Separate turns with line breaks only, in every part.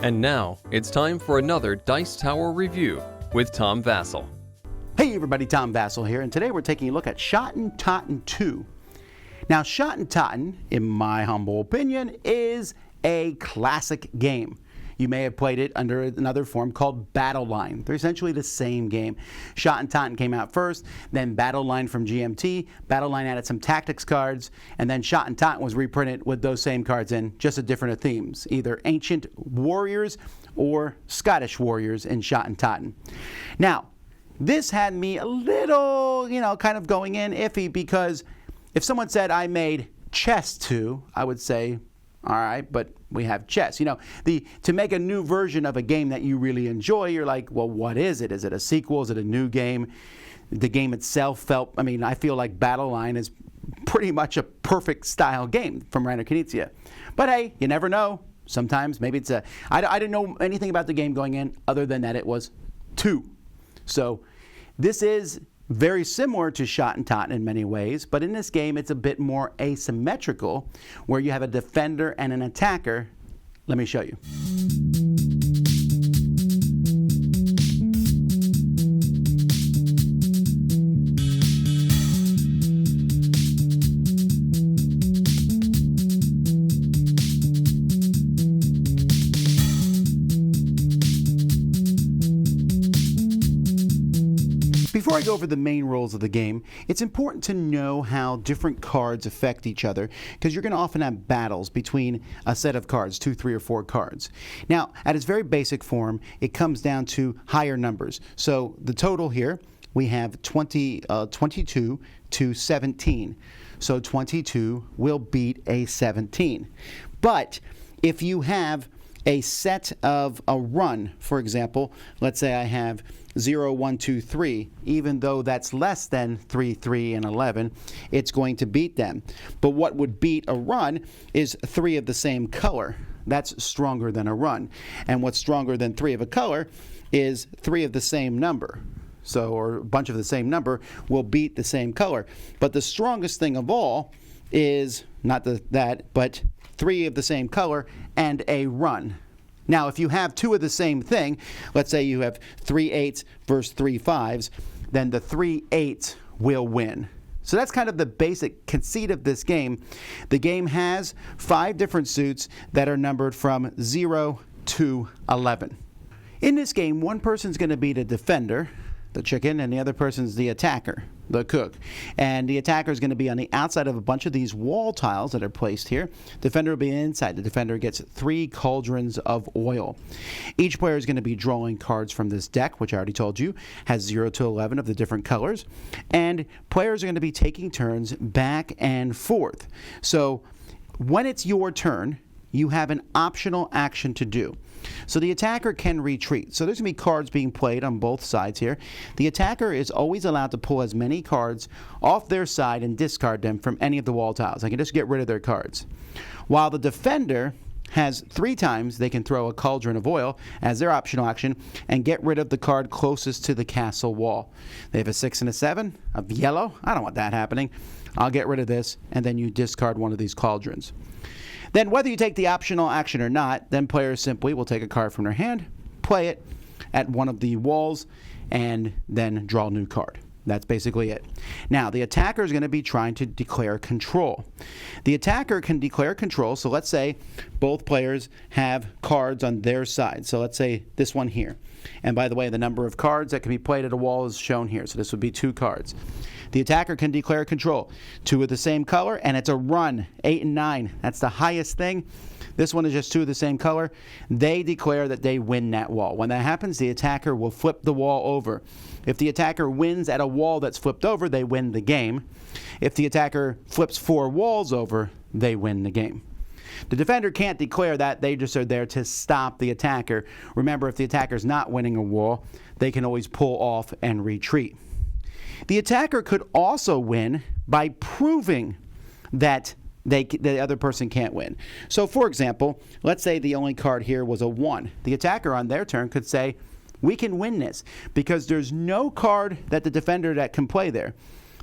And now, it's time for another Dice Tower review with Tom Vasel.
Hey everybody, Tom Vasel here, and today we're taking a look at Schotten Totten 2. Now, Schotten Totten, in my humble opinion, is a classic game. You may have played it under another form called Battle Line. They're essentially the same game. Schotten Totten came out first, then Battle Line from GMT. Battle Line added some tactics cards, and then Schotten Totten was reprinted with those same cards in, just a different themes, either ancient warriors or Scottish warriors in Schotten Totten. Now, this had me a little, kind of going in iffy, because if someone said I made chess 2, I would say, all right, but we have chess. To make a new version of a game that you really enjoy, you're like, well, what is it? Is it a sequel? Is it a new game? The game itself I feel like Battle Line is pretty much a perfect style game from Reiner Knizia. But hey, you never know. Sometimes maybe it's I didn't know anything about the game going in other than that it was 2. So this is very similar to Schotten Totten in many ways, but in this game it's a bit more asymmetrical, where you have a defender and an attacker. Let me show you. Before I go over the main rules of the game, it's important to know how different cards affect each other, because you're going to often have battles between a set of cards, 2, 3, or 4 cards. Now, at its very basic form, it comes down to higher numbers. So the total here, we have 22 to 17. So 22 will beat a 17. But if you have a set of a run, for example, let's say I have 0, 1, 2, 3, even though that's less than 3, 3, and 11, it's going to beat them. But what would beat a run is 3 of the same color. That's stronger than a run. And what's stronger than 3 of a color is 3 of the same number. Or a bunch of the same number will beat the same color. But the strongest thing of all is not but 3 of the same color and a run. Now, if you have 2 of the same thing, let's say you have 3 8s versus 3 5s, then the 3 8s will win. So that's kind of the basic conceit of this game. The game has 5 different suits that are numbered from 0 to 11. In this game, one person's going to be the defender, the chicken, and the other person's the attacker, the cook. And the attacker is going to be on the outside of a bunch of these wall tiles that are placed here. Defender will be inside. The defender gets 3 cauldrons of oil. Each player is going to be drawing cards from this deck, which I already told you has 0 to 11 of the different colors. And players are going to be taking turns back and forth. So when it's your turn, you have an optional action to do. So the attacker can retreat. So there's going to be cards being played on both sides here. The attacker is always allowed to pull as many cards off their side and discard them from any of the wall tiles. They can just get rid of their cards. While the defender has 3 times they can throw a cauldron of oil as their optional action and get rid of the card closest to the castle wall. They have a 6 and a 7 of yellow. I don't want that happening. I'll get rid of this, and then you discard one of these cauldrons. Then whether you take the optional action or not, then players simply will take a card from their hand, play it at one of the walls, and then draw a new card. That's basically it. Now, the attacker is going to be trying to declare control. The attacker can declare control, so let's say both players have cards on their side. So let's say this one here. And by the way, the number of cards that can be played at a wall is shown here. So this would be 2 cards. The attacker can declare control. 2 of the same color, and it's a run, 8 and 9. That's the highest thing. This one is just 2 of the same color. They declare that they win that wall. When that happens, the attacker will flip the wall over. If the attacker wins at a wall that's flipped over, they win the game. If the attacker flips 4 walls over, they win the game. The defender can't declare that. They just are there to stop the attacker. Remember, if the attacker's not winning a wall, they can always pull off and retreat. The attacker could also win by proving that the other person can't win. So, for example, let's say the only card here was a 1. The attacker on their turn could say, we can win this because there's no card that the defender that can play there.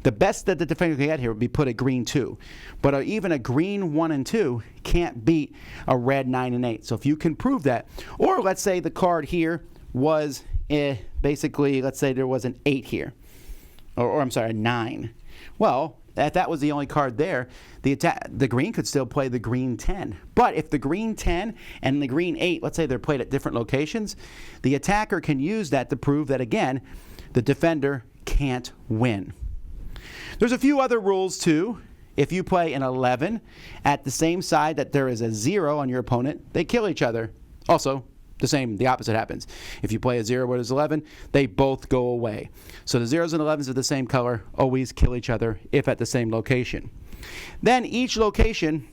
The best that the defender can get here would be put a green 2. But even a green 1 and 2 can't beat a red 9 and 8. So if you can prove that, or let's say the card here was basically, let's say there was an 8 here, or I'm sorry, a 9. Well, if that was the only card there, the green could still play the green 10. But if the green 10 and the green 8, let's say they're played at different locations, the attacker can use that to prove that, again, the defender can't win. There's a few other rules, too. If you play an 11 at the same side that there is a 0 on your opponent, they kill each other. Also, the opposite happens. If you play a 0 where there's 11, they both go away. So the 0s and 11s of the same color always kill each other if at the same location. Then each location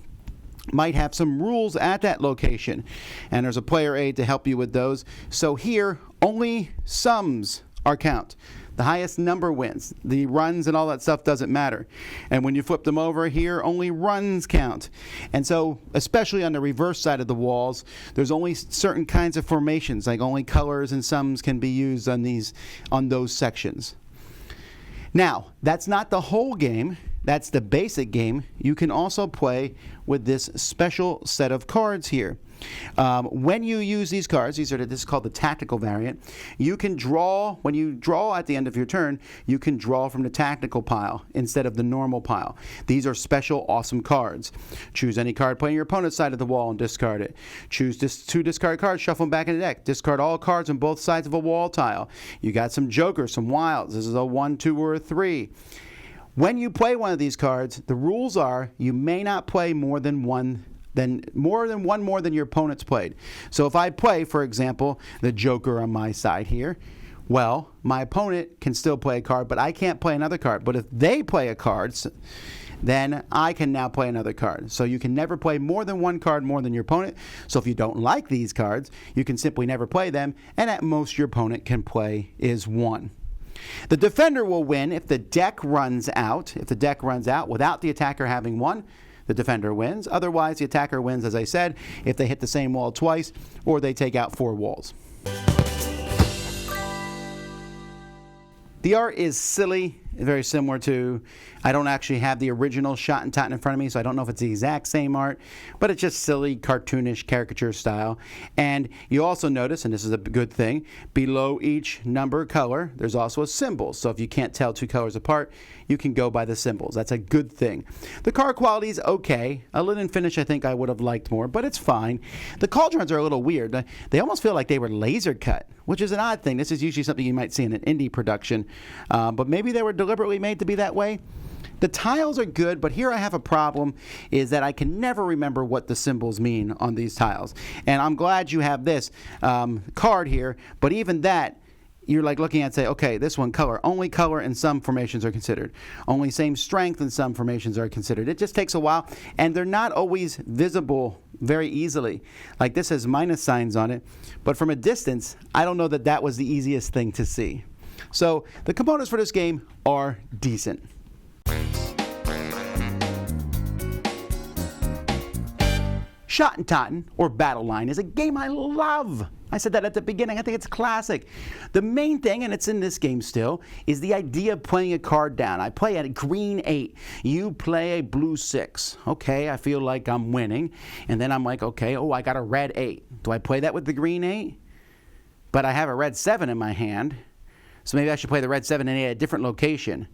might have some rules at that location, and there's a player aid to help you with those. So here, only sums are count. The highest number wins. The runs and all that stuff doesn't matter. And when you flip them over here, only runs count. And so, especially on the reverse side of the walls, there's only certain kinds of formations, like only colors and sums can be used on those sections. Now, that's not the whole game. That's the basic game. You can also play with this special set of cards here. When you use these cards, this is called the tactical variant, you can draw, when you draw at the end of your turn, you can draw from the tactical pile instead of the normal pile. These are special, awesome cards. Choose any card playing your opponent's side of the wall and discard it. Choose 2 discard cards, shuffle them back in the deck. Discard all cards on both sides of a wall tile. You got some jokers, some wilds. This is a 1, 2, or a 3. When you play one of these cards, the rules are you may not play more than one more than your opponent's played. So if I play, for example, the Joker on my side here, well, my opponent can still play a card, but I can't play another card. But if they play a card, then I can now play another card. So you can never play more than one card more than your opponent. So if you don't like these cards, you can simply never play them, and at most your opponent can play is 1. The defender will win if the deck runs out. If the deck runs out without the attacker having won, the defender wins. Otherwise, the attacker wins, as I said, if they hit the same wall twice or they take out 4 walls. The art is silly, very similar to, I don't actually have the original Schotten Totten in front of me, so I don't know if it's the exact same art, but it's just silly, cartoonish, caricature style. And you also notice, and this is a good thing, below each number color, there's also a symbol. So if you can't tell 2 colors apart, you can go by the symbols. That's a good thing. The card quality is okay. A linen finish I think I would have liked more, but it's fine. The cauldrons are a little weird. They almost feel like they were laser cut, which is an odd thing. This is usually something you might see in an indie production, but maybe they were deliberately made to be that way. The tiles are good, but here I have a problem, is that I can never remember what the symbols mean on these tiles. And I'm glad you have this card here, but even that, you're like looking at, say, okay, this one, color. Only color in some formations are considered. Only same strength in some formations are considered. It just takes a while, and they're not always visible very easily. Like this has minus signs on it, but from a distance, I don't know that that was the easiest thing to see. So the components for this game are decent. Schotten Totten, or Battle Line, is a game I love. I said that at the beginning. I think it's classic. The main thing, and it's in this game still, is the idea of playing a card down. I play at a green 8. You play a blue 6. Okay, I feel like I'm winning. And then I'm like, okay, oh, I got a red 8. Do I play that with the green 8? But I have a red 7 in my hand. So maybe I should play the red 7 and 8 at a different location.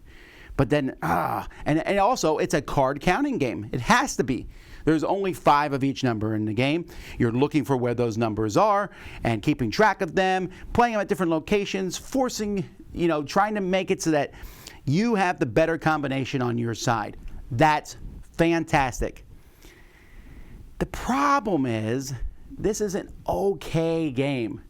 But then, and also, it's a card counting game. It has to be. There's only 5 of each number in the game. You're looking for where those numbers are and keeping track of them, playing them at different locations, forcing, trying to make it so that you have the better combination on your side. That's fantastic. The problem is, this is an okay game.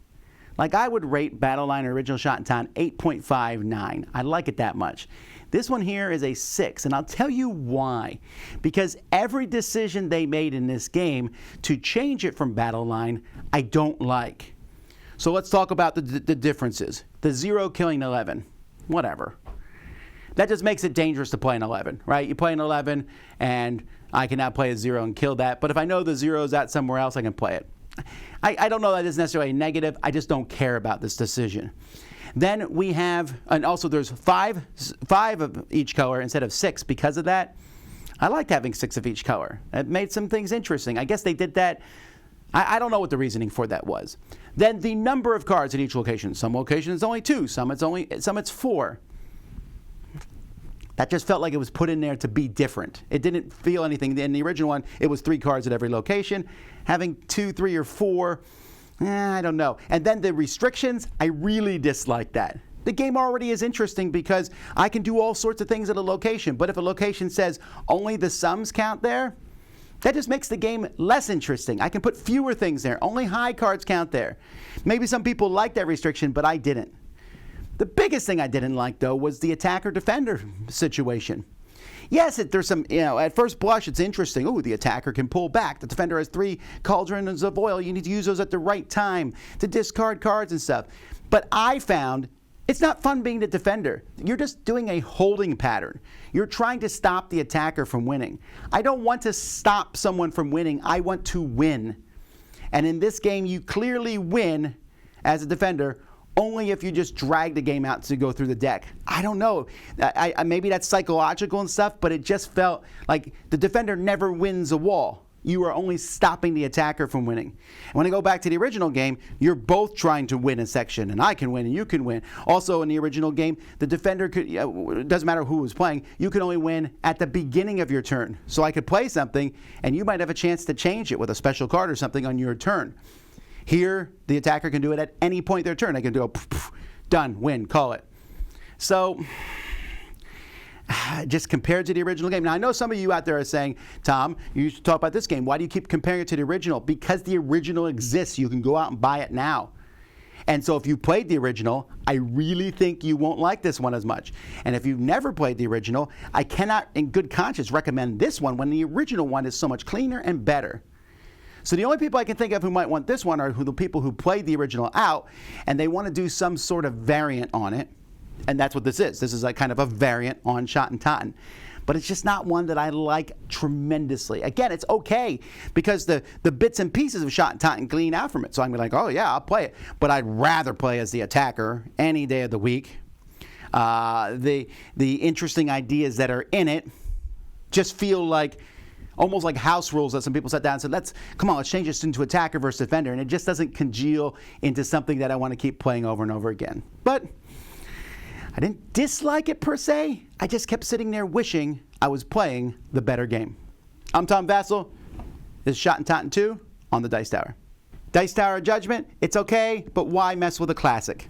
Like, I would rate Battle Line Original Schotten Totten 8.59. I like it that much. This one here is a 6, and I'll tell you why. Because every decision they made in this game to change it from Battle Line, I don't like. So let's talk about the differences. The 0 killing 11, whatever. That just makes it dangerous to play an 11, right? You play an 11, and I can now play a 0 and kill that. But if I know the 0 is out somewhere else, I can play it. I don't know that it's necessarily negative. I just don't care about this decision. Then we have, and also there's five of each color instead of 6 because of that. I liked having 6 of each color. It made some things interesting. I guess they did that. I don't know what the reasoning for that was. Then the number of cards at each location. Some locations it's only 2, some it's 4. That just felt like it was put in there to be different. It didn't feel anything. In the original one, it was 3 cards at every location. Having 2, 3, or 4, I don't know. And then the restrictions, I really dislike that. The game already is interesting because I can do all sorts of things at a location, but if a location says only the sums count there, that just makes the game less interesting. I can put fewer things there. Only high cards count there. Maybe some people like that restriction, but I didn't. The biggest thing I didn't like, though, was the attacker-defender situation. Yes, there's some, at first blush, it's interesting. Ooh, the attacker can pull back. The defender has 3 cauldrons of oil. You need to use those at the right time to discard cards and stuff. But I found it's not fun being the defender. You're just doing a holding pattern. You're trying to stop the attacker from winning. I don't want to stop someone from winning. I want to win. And in this game, you clearly win as a defender only if you just drag the game out to go through the deck. I don't know. Maybe that's psychological and stuff, but it just felt like the defender never wins a wall. You are only stopping the attacker from winning. And when I go back to the original game, you're both trying to win a section, and I can win and you can win. Also, in the original game, the defender could, it doesn't matter who was playing, you could only win at the beginning of your turn. So I could play something, and you might have a chance to change it with a special card or something on your turn. Here, the attacker can do it at any point in their turn. They can go, poof, poof, done, win, call it. So, just compared to the original game. Now, I know some of you out there are saying, Tom, you used to talk about this game. Why do you keep comparing it to the original? Because the original exists. You can go out and buy it now. And so if you played the original, I really think you won't like this one as much. And if you've never played the original, I cannot, in good conscience, recommend this one when the original one is so much cleaner and better. So the only people I can think of who might want this one are the people who played the original out, and they want to do some sort of variant on it. And that's what this is. This is like kind of a variant on Schotten Totten. But it's just not one that I like tremendously. Again, it's okay because the bits and pieces of Schotten Totten glean out from it. So I'm like, oh yeah, I'll play it. But I'd rather play as the attacker any day of the week. The interesting ideas that are in it just feel like almost like house rules that some people sat down and said, let's change this into attacker versus defender. And it just doesn't congeal into something that I want to keep playing over and over again. But I didn't dislike it per se. I just kept sitting there wishing I was playing the better game. I'm Tom Vasel. This is Schotten Totten 2 on the Dice Tower. Dice Tower Judgment, it's okay, but why mess with a classic?